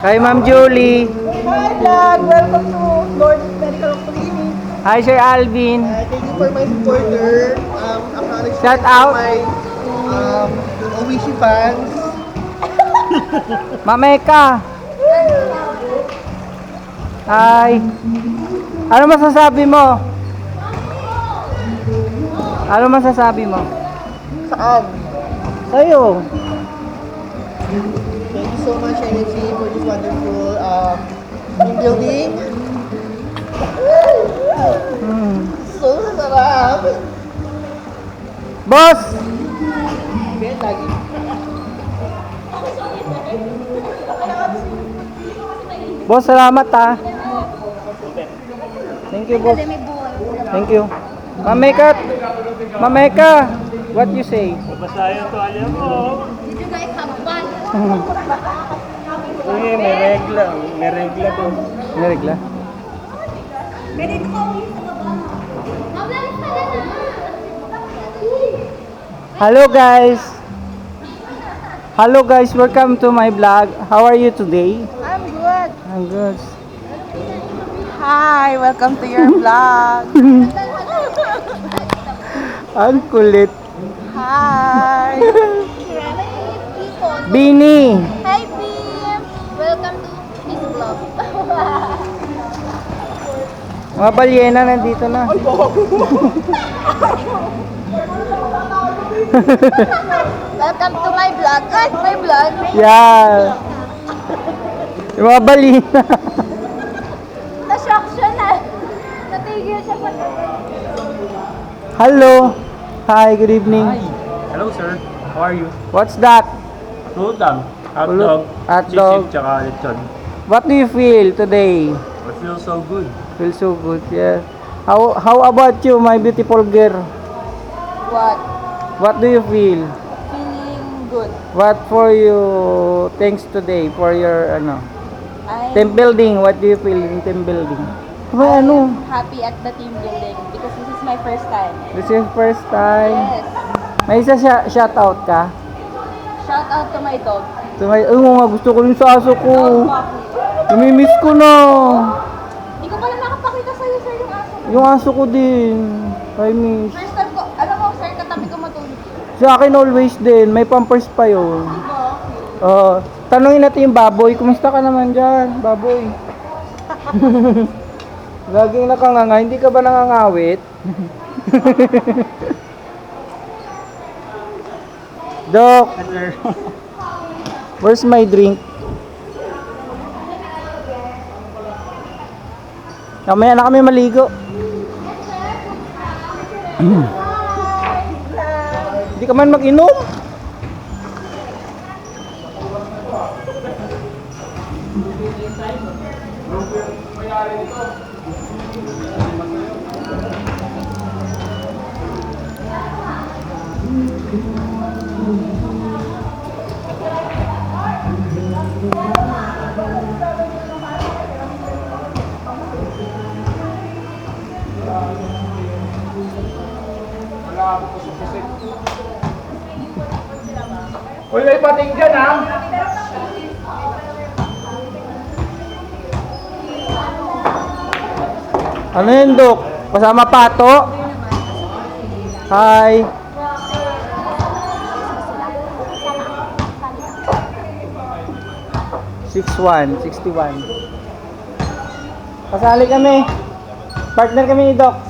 Hi, Ma'am Julie. Hi, vlog! Welcome to Lord Medical Clinic. Hi, Sir Alvin. Thank you for my supporter. Acknowledgement Shout to out. my Owishi fans. Mameka. Hi. Ano masasabi mo? Ano masasabi mo? Saan? Sa'yo. Thank you so much, NFC, for this wonderful team building. So sarap! Boss! Ben, lagi. Boss, salamat ha. Thank you, boss. Thank you. Mameka. Mameka. What you say? Basta yung tuwalya mo. Did you guys have fun? Uy, may regla. May regla to. May regla. Pwede ko uwi sa baba. Mabilis pa na. Hello guys. Hello guys, welcome to my vlog. How are you today? I'm good. I'm good. Hi, welcome to your vlog. Ang kulit. Hi. Bini. Hi, Pim! Welcome to this vlog. Mga balyena nandito na. Welcome to my vlog. Ay, my vlog. Yeah. Yung mga balyena. Na-shock siya na. Natigil siya pa. Hello. Hi, good evening. Hello, sir. How are you? What's that? Good lang. Pulot- Hotdog, hotdog. chichip, tsaka lechon. What do you feel today? I feel so good. Feel so good, yeah. How about you, my beautiful girl? What? What do you feel? Feeling good. What for you thanks today for your I'm team building? What do you feel in team building? Well, ano? happy at the team building because this is my first time. This is first time. Yes. May isa shout out ka? Shout out to my dog. So, nga, gusto ko rin sa aso ko. Namimiss ko na. Hindi ko pala nakapakita sa'yo, sir, yung aso. Yung aso ko din. I miss. First time ko, alam mo, sir, katabi ko matulog. Sa akin always din. May pampers pa yun. Tanungin natin yung baboy. Kumusta ka naman dyan, baboy? Laging nakanganga. Hindi ka ba nangangawit? Dok, Sir. where's my drink? Mamaya na kami maligo. Hindi ka man mag-inom? Uy, may pating dyan ha! Ano yun, Dok? Kasama pato? Hi! Kasali kami. Partner kami ni Doc.